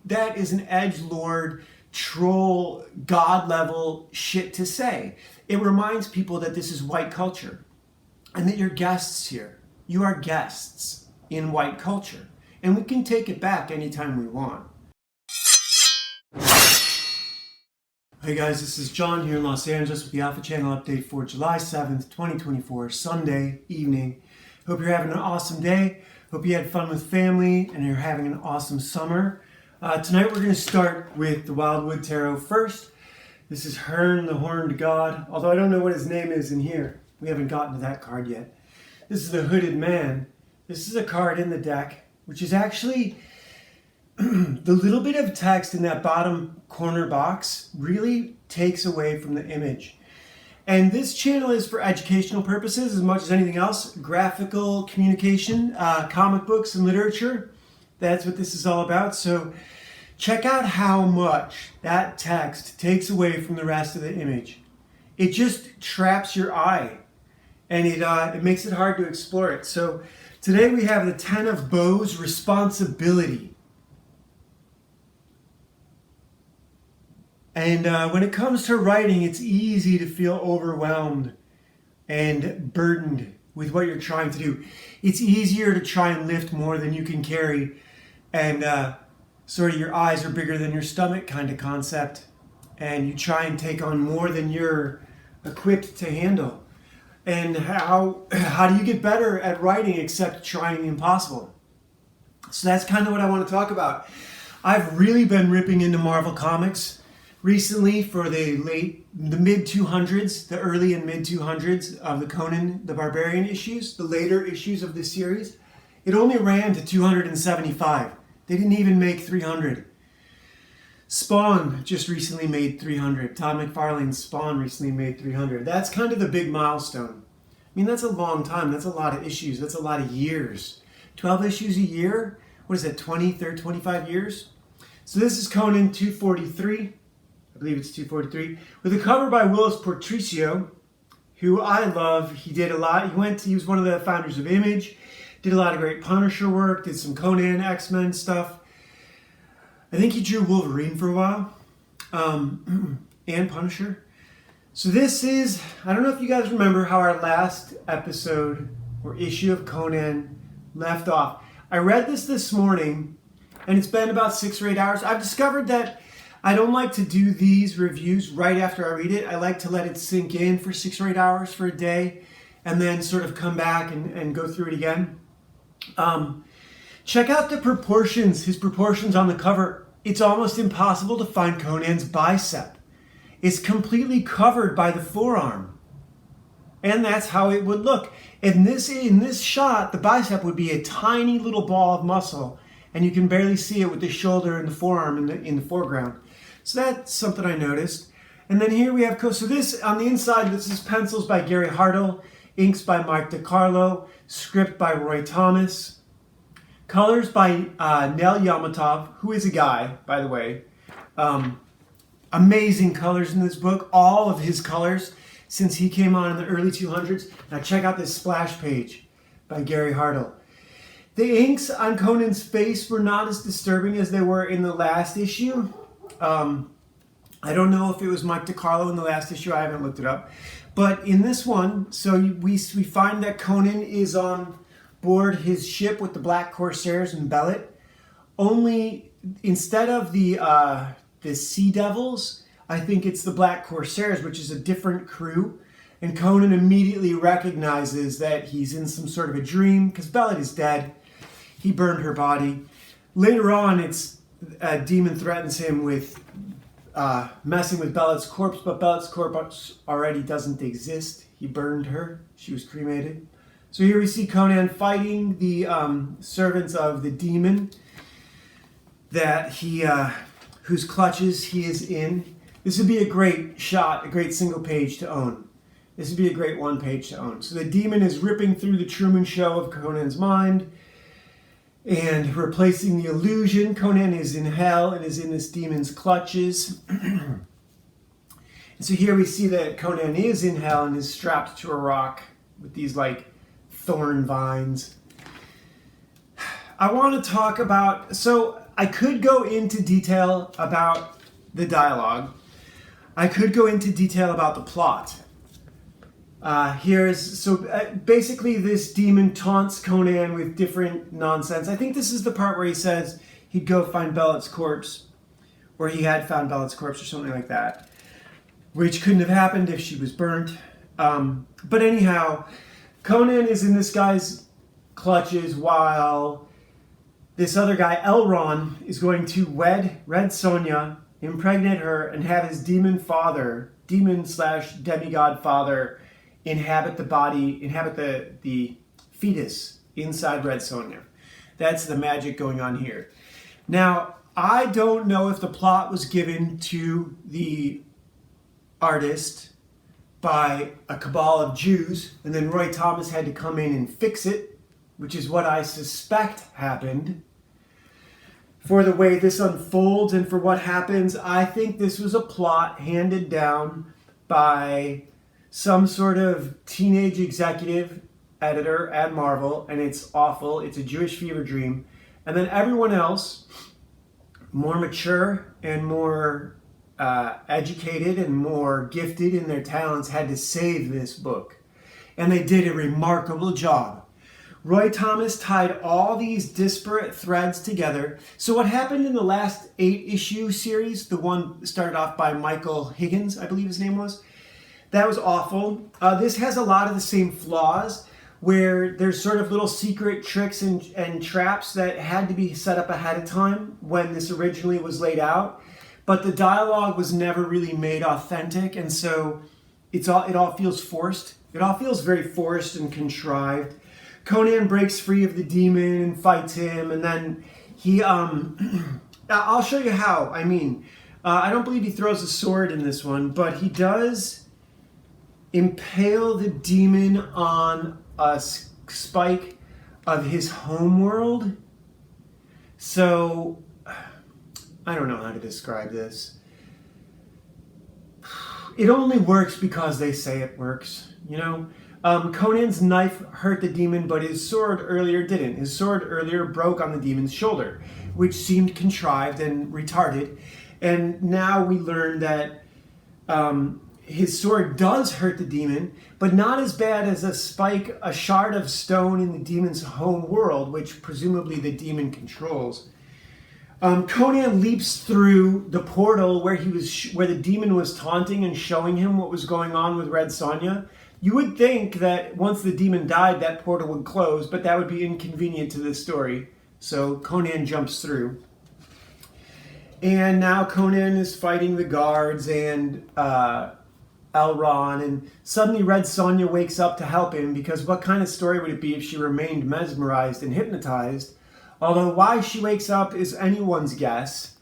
that is an edgelord, troll, god level shit to say. It reminds people that this is white culture and that you're guests here. You are guests in white culture, and we can take it back anytime we want. Hey guys, this is John here in Los Angeles with the Alpha Channel update for July 7th, 2024, Sunday evening. Hope you're having an awesome day. Hope you had fun with family and you're having an awesome summer. Tonight we're going to start with the Wildwood Tarot first. This is Hearn, the Horned God, although I don't know what his name is in here. We haven't gotten to that card yet. This is the Hooded Man. This is a card in the deck, which is actually the little bit of text in that bottom corner box really takes away from the image. And this channel is for educational purposes as much as anything else. Graphical communication, comic books and literature. That's what this is all about. So check out how much that text takes away from the rest of the image. It just traps your eye and it makes it hard to explore it. So today we have the Ten of Bows, Responsibility. And when it comes to writing, it's easy to feel overwhelmed and burdened with what you're trying to do. It's easier to try and lift more than you can carry, and sort of your eyes are bigger than your stomach kind of concept, and you try and take on more than you're equipped to handle. And how do you get better at writing except trying the impossible? So that's kind of what I want to talk about. I've really been ripping into Marvel Comics recently for the mid 200s, the early and mid 200s of the Conan the Barbarian issues, the later issues of this series. It only ran to 275. They didn't even make 300. Spawn just recently made 300. Todd McFarlane's Spawn recently made 300. That's kind of the big milestone. I mean, that's a long time. That's a lot of issues. That's a lot of years. 12 issues a year? What is that, 20, 30, 25 years? So this is Conan 243. I believe it's 243, with a cover by Willis Portricio, who I love. He did a lot. He was one of the founders of Image, did a lot of great Punisher work, did some Conan, X-Men stuff. I think he drew Wolverine for a while, and Punisher. So this is, I don't know if you guys remember how our last episode or issue of Conan left off. I read this morning, and it's been about 6 or 8 hours. I've discovered that I don't like to do these reviews right after I read it. I like to let it sink in for 6 or 8 hours for a day and then sort of come back and go through it again. Check out the proportions, his proportions on the cover. It's almost impossible to find Conan's bicep. It's completely covered by the forearm. And that's how it would look. In this shot, the bicep would be a tiny little ball of muscle, and you can barely see it with the shoulder and the forearm in the foreground. So that's something I noticed. And then here we have, so this, on the inside, this is pencils by Gary Hartle, inks by Mike DiCarlo, script by Roy Thomas, colors by Nel Yamatov, who is a guy, by the way. Amazing colors in this book, all of his colors since he came on in the early 200s. Now check out this splash page by Gary Hartle. The inks on Conan's face were not as disturbing as they were in the last issue. I don't know if it was Mike DiCarlo in the last issue. I haven't looked it up. But in this one, so we find that Conan is on board his ship with the Black Corsairs and Bellet. Only instead of the Sea Devils, I think it's the Black Corsairs, which is a different crew. And Conan immediately recognizes that he's in some sort of a dream because Bellet is dead. He burned her body. Later on, a demon threatens him with messing with Bellet's corpse, but Bellet's corpse already doesn't exist. He burned her. She was cremated. So here we see Conan fighting the servants of the demon that whose clutches he is in. This would be a great shot, a great single page to own. This would be a great one page to own. So the demon is ripping through the Truman Show of Conan's mind and replacing the illusion. Conan is in hell and is in this demon's clutches. And so here we see that Conan is in hell and is strapped to a rock with these like thorn vines. I want to talk about, so I could go into detail about the dialogue. I could go into detail about the plot. Basically this demon taunts Conan with different nonsense. I think this is the part where he says he'd go find Bellet's corpse, or he had found Bellet's corpse or something like that, which couldn't have happened if she was burnt. But anyhow, Conan is in this guy's clutches while this other guy, Elrond, is going to wed Red Sonja, impregnate her, and have his demon slash demigod father inhabit the fetus inside Red Sonja. That's the magic going on here. Now, I don't know if the plot was given to the artist by a cabal of Jews, and then Roy Thomas had to come in and fix it, which is what I suspect happened. For the way this unfolds and for what happens, I think this was a plot handed down by some sort of teenage executive editor at Marvel, and it's awful. It's a Jewish fever dream. And then everyone else, more mature and more educated and more gifted in their talents, had to save this book. And they did a remarkable job. Roy Thomas tied all these disparate threads together. So what happened in the last 8-issue series, the one started off by Michael Higgins, I believe his name was, that was awful. This has a lot of the same flaws, where there's sort of little secret tricks and traps that had to be set up ahead of time when this originally was laid out. But the dialogue was never really made authentic, and so it all feels forced. It all feels very forced and contrived. Conan breaks free of the demon and fights him, and then he I'll show you how. I don't believe he throws a sword in this one, but he does impale the demon on a spike of his homeworld. So I don't know how to describe this. It only works because they say it works, you know? Conan's knife hurt the demon, but his sword earlier didn't. His sword earlier broke on the demon's shoulder, which seemed contrived and retarded. And now we learn that his sword does hurt the demon, but not as bad as a shard of stone in the demon's home world, which presumably the demon controls. Conan leaps through the portal where the demon was taunting and showing him what was going on with Red Sonja. You would think that once the demon died, that portal would close, but that would be inconvenient to this story. So Conan jumps through. And now Conan is fighting the guards and Elrond, and suddenly Red Sonja wakes up to help him, because what kind of story would it be if she remained mesmerized and hypnotized? Although why she wakes up is anyone's guess.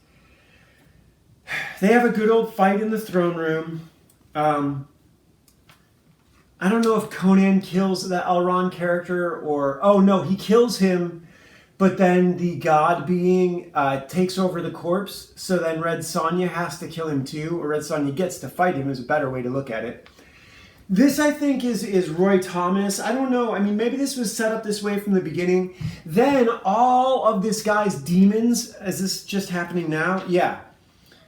They have a good old fight in the throne room. I don't know if Conan kills the Elrond character or... Oh no, he kills him, but then the god being takes over the corpse, so then Red Sonja has to kill him too, or Red Sonja gets to fight him is a better way to look at it. This, I think, is Roy Thomas. I don't know. Maybe this was set up this way from the beginning. Then all of this guy's demons, is this just happening now? Yeah.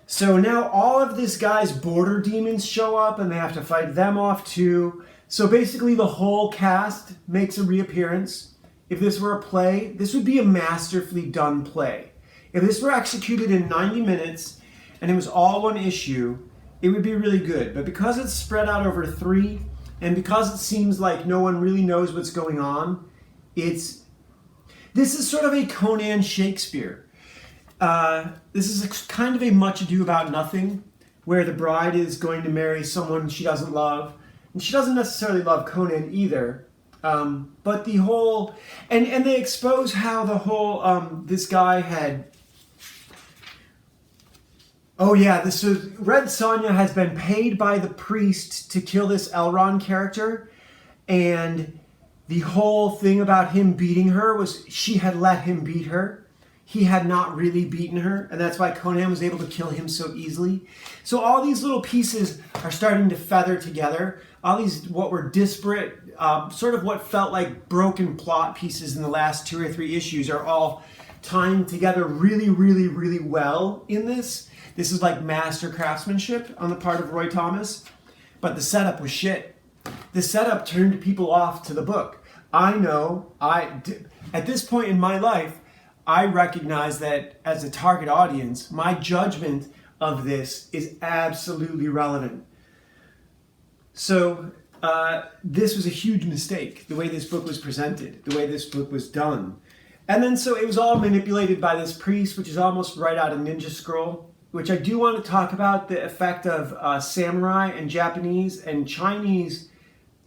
So now all of this guy's border demons show up and they have to fight them off too. So basically the whole cast makes a reappearance. If this were a play, this would be a masterfully done play. If this were executed in 90 minutes and it was all one issue, it would be really good. But because it's spread out over 3, and because it seems like no one really knows what's going on, this is sort of a Conan Shakespeare. This is kind of a Much Ado About Nothing, where the bride is going to marry someone she doesn't love, and she doesn't necessarily love Conan either. But the whole, and they expose how the whole, this guy had... Oh yeah, Red Sonja has been paid by the priest to kill this Elrond character, and the whole thing about him beating her was she had let him beat her. He had not really beaten her, and that's why Conan was able to kill him so easily. So all these little pieces are starting to feather together. All these what were disparate, sort of what felt like broken plot pieces in the last 2 or 3 issues are all tying together really, really, really well in this. This is like master craftsmanship on the part of Roy Thomas, but the setup was shit. The setup turned people off to the book. I know, at this point in my life, I recognize that as a target audience, my judgment of this is absolutely relevant. So this was a huge mistake, the way this book was presented, the way this book was done. And then so it was all manipulated by this priest, which is almost right out of Ninja Scroll, which I do want to talk about the effect of samurai and Japanese and Chinese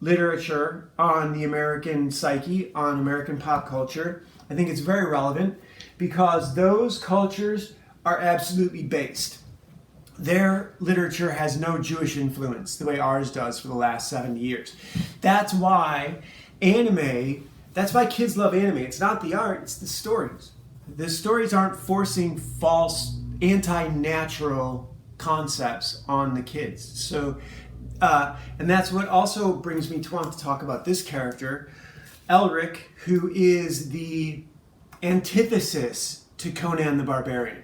literature on the American psyche, on American pop culture. I think it's very relevant because those cultures are absolutely based. Their literature has no Jewish influence the way ours does for the last 70 years. That's why that's why kids love anime. It's not the art, it's the stories. The stories aren't forcing false, anti-natural concepts on the kids. So, and that's what also brings me to want to talk about this character, Elric, who is the antithesis to Conan the Barbarian.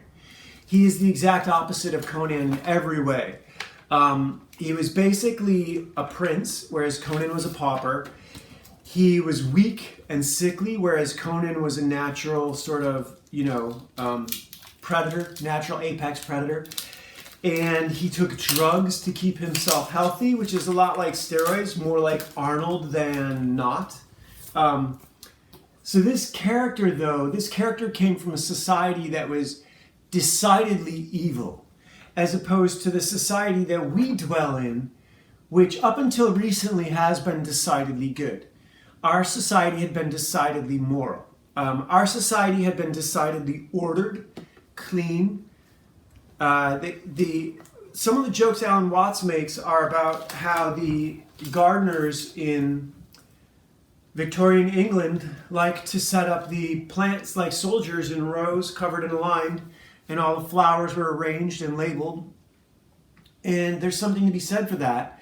He is the exact opposite of Conan in every way. He was basically a prince, whereas Conan was a pauper. He was weak and sickly, whereas Conan was a natural sort of, predator, natural apex predator. And he took drugs to keep himself healthy, which is a lot like steroids, more like Arnold than not. So this character came from a society that was decidedly evil, as opposed to the society that we dwell in, which up until recently has been decidedly good. Our society had been decidedly moral. Our society had been decidedly ordered, clean. Some of the jokes Alan Watts makes are about how the gardeners in Victorian England like to set up the plants like soldiers in rows covered in a line, and all the flowers were arranged and labeled. And there's something to be said for that.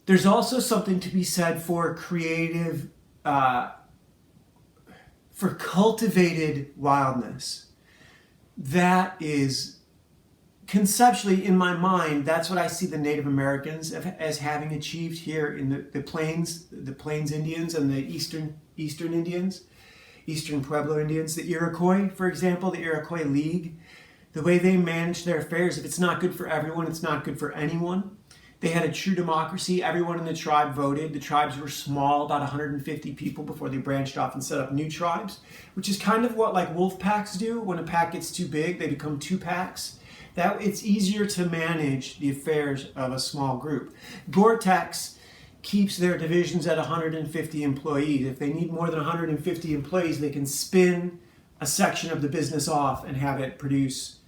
There's also something to be said for creative, for cultivated wildness. That is, conceptually in my mind, that's what I see the Native Americans as having achieved here in the Plains Indians and the Eastern Indians. Eastern Pueblo Indians, the Iroquois, for example, the Iroquois League, the way they managed their affairs, if it's not good for everyone, it's not good for anyone. They had a true democracy. Everyone in the tribe voted. The tribes were small, about 150 people before they branched off and set up new tribes, which is kind of what like wolf packs do. When a pack gets too big, they become two packs. That it's easier to manage the affairs of a small group. Gore-Tex keeps their divisions at 150 employees. If they need more than 150 employees, they can spin a section of the business off and have it produce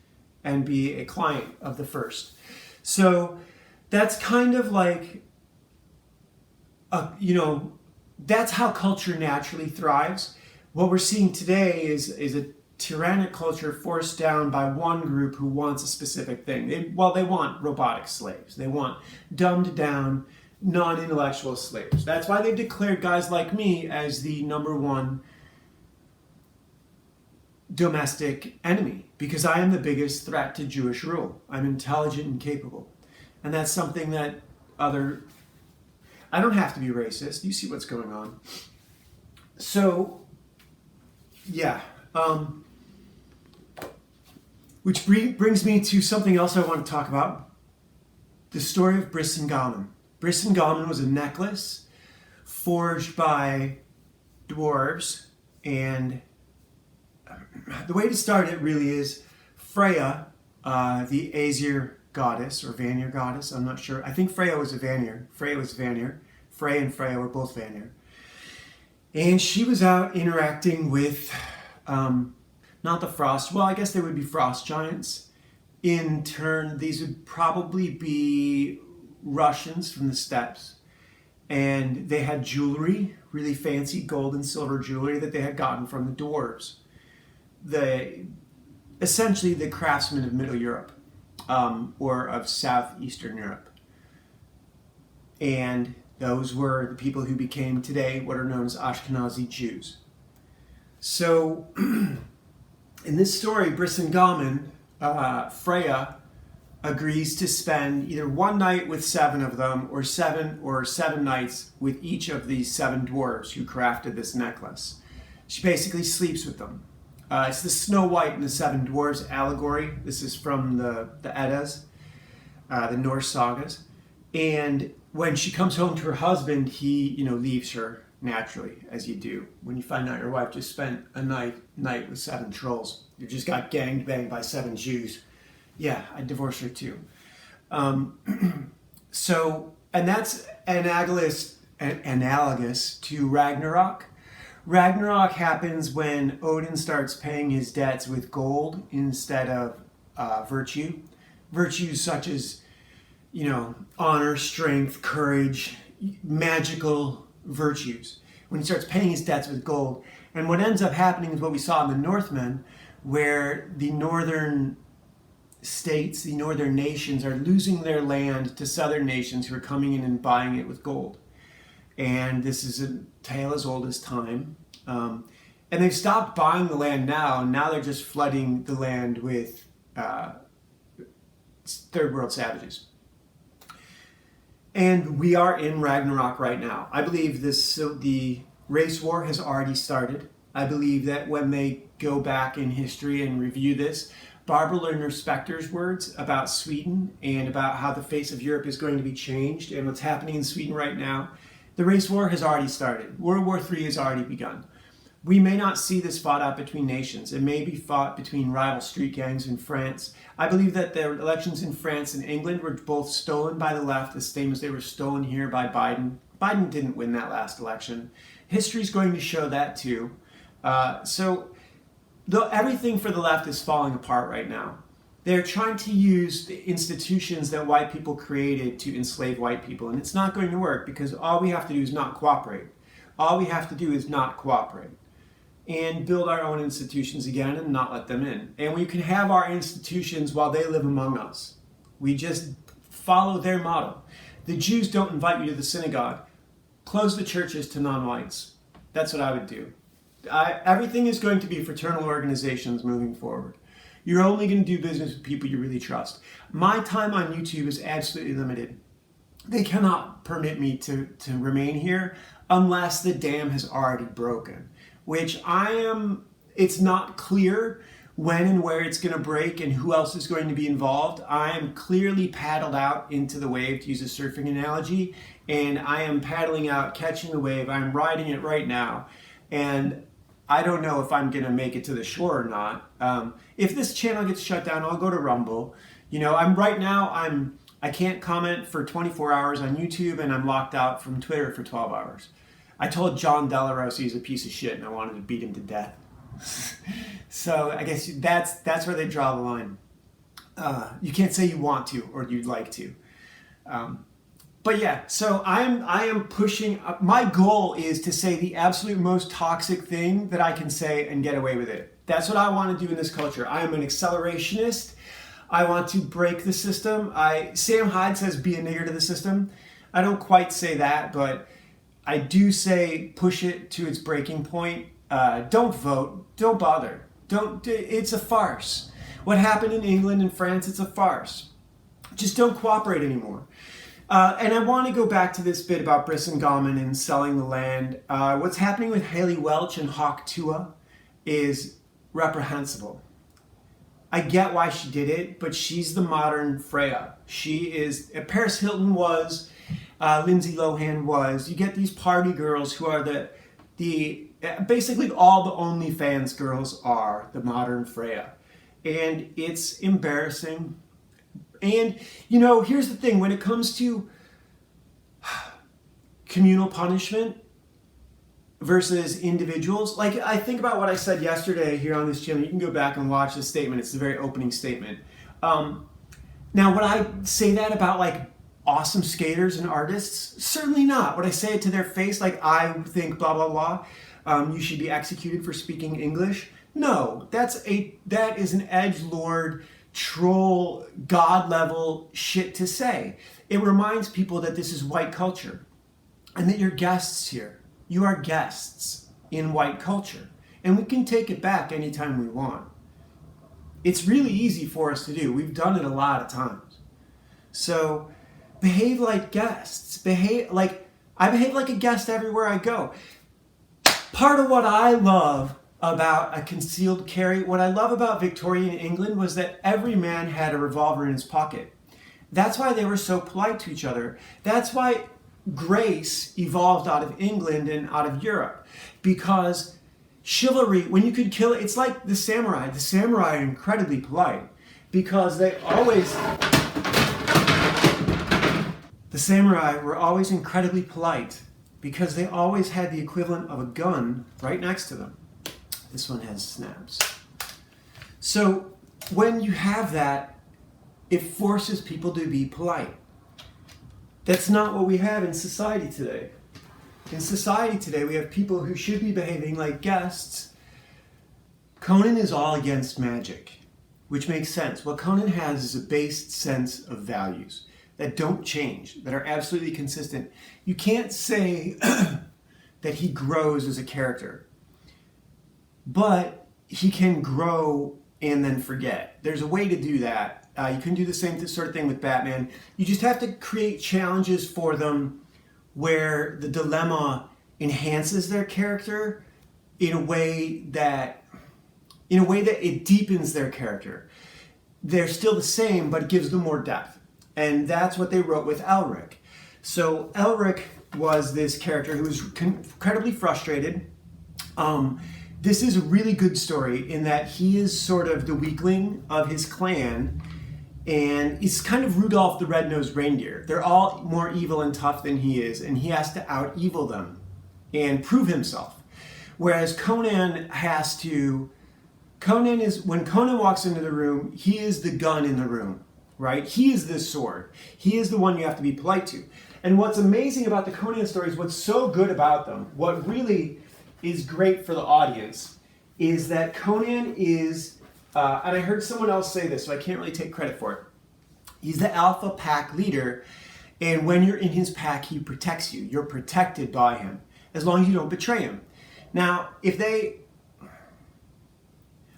and be a client of the first. So that's kind of like, that's how culture naturally thrives. What we're seeing today is a tyrannic culture forced down by one group who wants a specific thing. They want robotic slaves. They want dumbed down, non-intellectual slaves. That's why they've declared guys like me as the number one domestic enemy, because I am the biggest threat to Jewish rule. I'm intelligent and capable. And that's something that I don't have to be racist. You see what's going on. So, yeah. Which brings me to something else I want to talk about. The story of Brisingamen. Brisingamen was a necklace forged by dwarves, and the way to start it really is Freya, the Aesir goddess or Vanir goddess. I'm not sure. I think Freya was a Vanir. Frey and Freya were both Vanir. And she was out interacting with, not the frost, well, I guess they would be frost giants. In turn, these would probably be Russians from the steppes. And they had jewelry, really fancy gold and silver jewelry that they had gotten from the dwarves. Essentially the craftsmen of Middle Europe, or of Southeastern Europe. And those were the people who became today what are known as Ashkenazi Jews. So In this story, Brisingamen, Freya agrees to spend either one night with 7 of them or seven nights with each of these 7 dwarves who crafted this necklace. She basically sleeps with them. It's the Snow White and the 7 Dwarves allegory. This is from the Eddas, the Norse sagas. And when she comes home to her husband, he, leaves her naturally, as you do. When you find out your wife just spent a night with 7 trolls, you just got gang banged by 7 Jews. Yeah, I'd divorce her too. And that's analogous to Ragnarok. Ragnarok happens when Odin starts paying his debts with gold instead of virtue. Virtues such as, honor, strength, courage, magical virtues. When he starts paying his debts with gold. And what ends up happening is what we saw in the Northmen, where the northern states, the northern nations, are losing their land to southern nations who are coming in and buying it with gold. And this is a tale as old as time. And they've stopped buying the land now, and now they're just flooding the land with third world savages. And we are in Ragnarok right now. I believe the race war has already started. I believe that when they go back in history and review this, Barbara Lerner Specter's words about Sweden and about how the face of Europe is going to be changed and what's happening in Sweden right now, the race war has already started. World War III has already begun. We may not see this fought out between nations. It may be fought between rival street gangs in France. I believe that the elections in France and England were both stolen by the left, the same as they were stolen here by Biden. Biden didn't win that last election. History's going to show that too. Everything for the left is falling apart right now. They're trying to use the institutions that white people created to enslave white people, and it's not going to work because all we have to do is not cooperate. All we have to do is not cooperate and build our own institutions again and not let them in. And we can have our institutions while they live among us. We just follow their model. The Jews don't invite you to the synagogue. Close the churches to non-whites. That's what I would do. Everything is going to be fraternal organizations moving forward. You're only going to do business with people you really trust. My time on YouTube is absolutely limited. They cannot permit me to remain here unless the dam has already broken, which it's not clear when and where it's going to break and who else is going to be involved. I am clearly paddled out into the wave, to use a surfing analogy, and I am paddling out, catching the wave. I'm riding it right now, and I don't know if I'm going to make it to the shore or not. If this channel gets shut down, I'll go to Rumble. I can't comment for 24 hours on YouTube, and I'm locked out from Twitter for 12 hours. I told John Delarose he's a piece of shit, and I wanted to beat him to death. So I guess that's where they draw the line. You can't say you want to or you'd like to. But yeah, so I am pushing. My goal is to say the absolute most toxic thing that I can say and get away with it. That's what I want to do in this culture. I am an accelerationist. I want to break the system. Sam Hyde says be a nigger to the system. I don't quite say that, but I do say push it to its breaking point. Don't vote. Don't bother. It's a farce. What happened in England and France, it's a farce. Just don't cooperate anymore. And I want to go back to this bit about Brisingamen and selling the land. What's happening with Haley Welch and Hawk Tuah is reprehensible. I get why she did it, but she's the modern Freya. She is, Paris Hilton was, Lindsay Lohan was. You get these party girls who are basically all the OnlyFans girls are the modern Freya. And it's embarrassing. And, here's the thing. When it comes to communal punishment versus individuals, like I think about what I said yesterday here on this channel. You can go back and watch this statement. It's the very opening statement. Now, would I say that about like awesome skaters and artists? Certainly not. Would I say it to their face like I think blah, blah, blah, you should be executed for speaking English? No, that is an edgelord, troll, god level shit to say. It reminds people that this is white culture and that you're guests here. You are guests in white culture, and we can take it back anytime we want. It's really easy for us to do. We've done it a lot of times. So behave like guests. I behave like a guest everywhere I go. Part of what I love about a concealed carry, what I love about Victorian England was that every man had a revolver in his pocket. That's why they were so polite to each other. That's why grace evolved out of England and out of Europe. Because chivalry, when you could kill it, it's like the samurai. The samurai are incredibly polite because the samurai were always incredibly polite because they always had the equivalent of a gun right next to them. This one has snaps. So when you have that, it forces people to be polite. That's not what we have in society today. In society today, we have people who should be behaving like guests. Conan is all against magic, which makes sense. What Conan has is a based sense of values that don't change, that are absolutely consistent. You can't say that he grows as a character, but he can grow and then forget. There's a way to do that. You can do the same sort of thing with Batman. You just have to create challenges for them where the dilemma enhances their character in a way that it deepens their character. They're still the same, but it gives them more depth. And that's what they wrote with Elric. So Elric was this character who was incredibly frustrated. This is a really good story in that he is sort of the weakling of his clan, and he's kind of Rudolph the Red-Nosed Reindeer. They're all more evil and tough than he is, and he has to out-evil them and prove himself. Whereas Conan when Conan walks into the room, he is the gun in the room, right? He is the sword. He is the one you have to be polite to. And what's amazing about the Conan stories, what's so good about them, what really is great for the audience, is that Conan is, and I heard someone else say this, so I can't really take credit for it. He's the alpha pack leader, and when you're in his pack, he protects you. You're protected by him, as long as you don't betray him. Now, I'm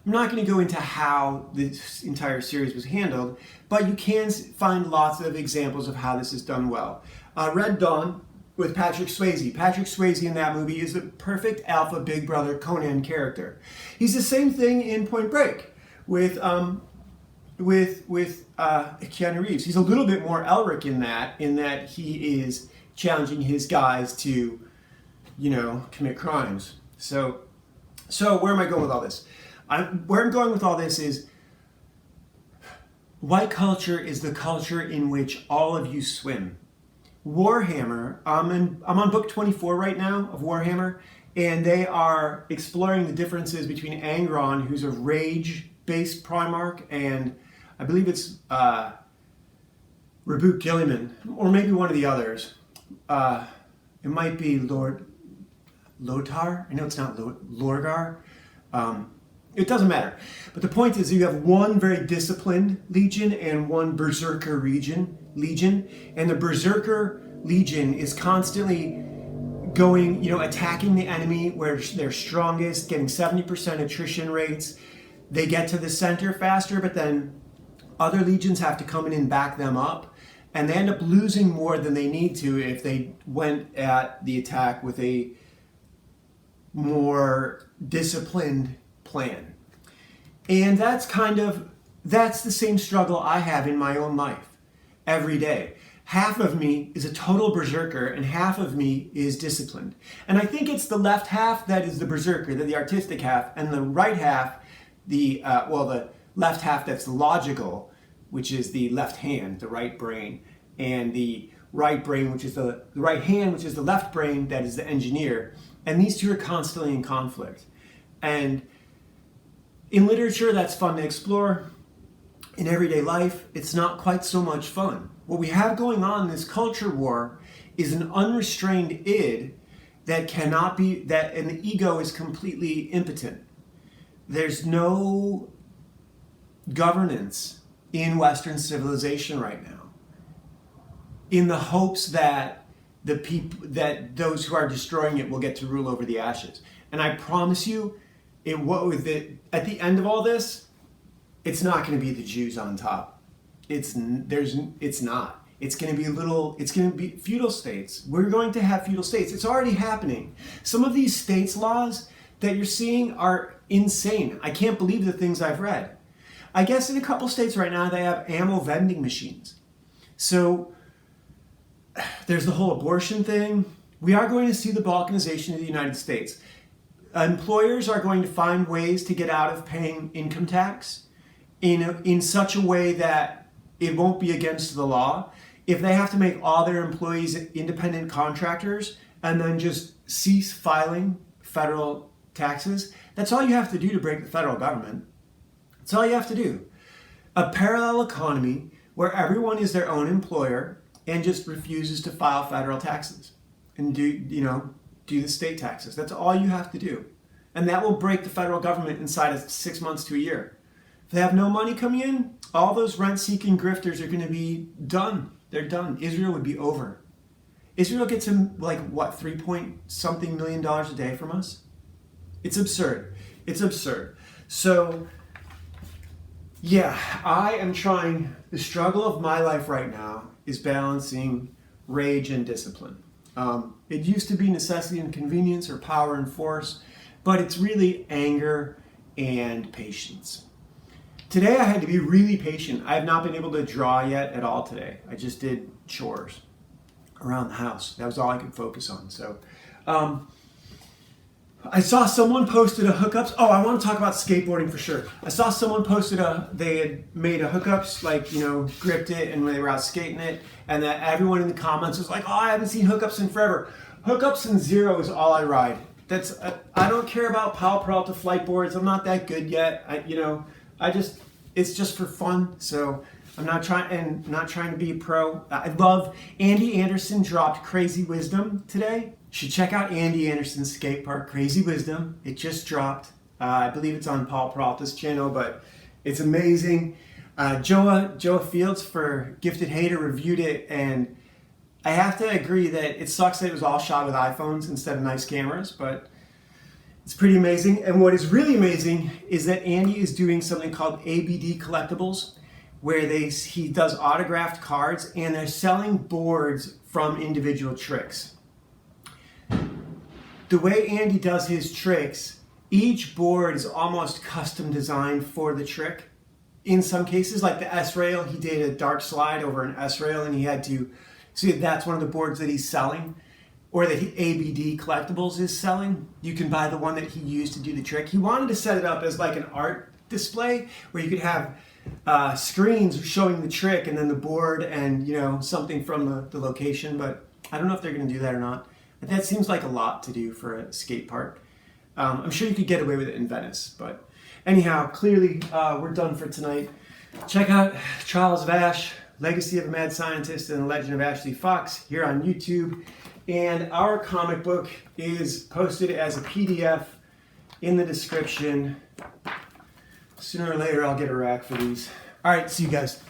not going to go into how this entire series was handled, but you can find lots of examples of how this is done well. Red Dawn with Patrick Swayze. Patrick Swayze in that movie is the perfect alpha big brother Conan character. He's the same thing in Point Break with Keanu Reeves. He's a little bit more Elric in that he is challenging his guys to, commit crimes. So where am I going with all this? Where I'm going with all this is white culture is the culture in which all of you swim. Warhammer, I'm on book 24 right now of Warhammer, and they are exploring the differences between Angron, who's a rage-based Primarch, and I believe it's Raboot Gilliman, or maybe one of the others. It might be Lord Lothar. I know it's not Lorgar. It doesn't matter. But the point is you have one very disciplined legion and one berserker legion, and the berserker legion is constantly going, attacking the enemy where they're strongest, getting 70% attrition rates. They get to the center faster, but then other legions have to come in and back them up, and they end up losing more than they need to if they went at the attack with a more disciplined plan. And that's the same struggle I have in my own life every day. Half of me is a total berserker and half of me is disciplined. And I think it's the left half that is the berserker, the artistic half, and the right half, the left half that's logical, which is the left hand, the right brain, and the right brain, which is the right hand, which is the left brain, that is the engineer. And these two are constantly in conflict. And in literature, that's fun to explore. In everyday life, it's not quite so much fun. What we have going on in this culture war is an unrestrained id and the ego is completely impotent. There's no governance in Western civilization right now, in the hopes that those who are destroying it will get to rule over the ashes. And I promise you, at the end of all this, it's not going to be the Jews on top. It's not. It's going to be feudal states. We're going to have feudal states. It's already happening. Some of these states' laws that you're seeing are insane. I can't believe the things I've read. I guess in a couple states right now, they have ammo vending machines. So there's the whole abortion thing. We are going to see the balkanization of the United States. Employers are going to find ways to get out of paying income tax in such a way that it won't be against the law. If they have to make all their employees independent contractors and then just cease filing federal taxes, that's all you have to do to break the federal government. That's all you have to do. A parallel economy where everyone is their own employer and just refuses to file federal taxes and do the state taxes. That's all you have to do. And that will break the federal government inside of 6 months to a year. If they have no money coming in, all those rent-seeking grifters are going to be done. They're done. Israel would be over. Israel gets him what, 3-point-something million a day from us? It's absurd. It's absurd. So, yeah, I am trying. The struggle of my life right now is balancing rage and discipline. It used to be necessity and convenience or power and force, but it's really anger and patience. Today I had to be really patient. I have not been able to draw yet at all today. I just did chores around the house. That was all I could focus on. So I saw someone posted a hookups. Oh, I want to talk about skateboarding for sure. I saw someone posted they had made a hookups, gripped it and they were out skating it. And that everyone in the comments was like, oh, I haven't seen hookups in forever. Hookups and zero is all I ride. I don't care about Powell Peralta flight boards. I'm not that good yet. It's just for fun. So I'm not trying to be a pro. I love Andy Anderson dropped Crazy Wisdom today. You should check out Andy Anderson's skate park, Crazy Wisdom. It just dropped. I believe it's on Paul Peralta's channel, but it's amazing. Joa Fields for Gifted Hater reviewed it, and I have to agree that it sucks that it was all shot with iPhones instead of nice cameras, but it's pretty amazing. And what is really amazing is that Andy is doing something called ABD Collectibles, where he does autographed cards, and they're selling boards from individual tricks. The way Andy does his tricks, each board is almost custom designed for the trick. In some cases, like the S-Rail, he did a dark slide over an S-Rail, and he had to see that's one of the boards that he's selling, or that ABD Collectibles is selling. You can buy the one that he used to do the trick. He wanted to set it up as like an art display where you could have screens showing the trick and then the board and something from the location, but I don't know if they're going to do that or not. But that seems like a lot to do for a skate park. I'm sure you could get away with it in Venice, but anyhow, clearly we're done for tonight. Check out Trials of Ash, Legacy of a Mad Scientist, and the Legend of Ashley Fox here on YouTube. And our comic book is posted as a PDF in the description. Sooner or later, I'll get a rack for these. All right, see you guys.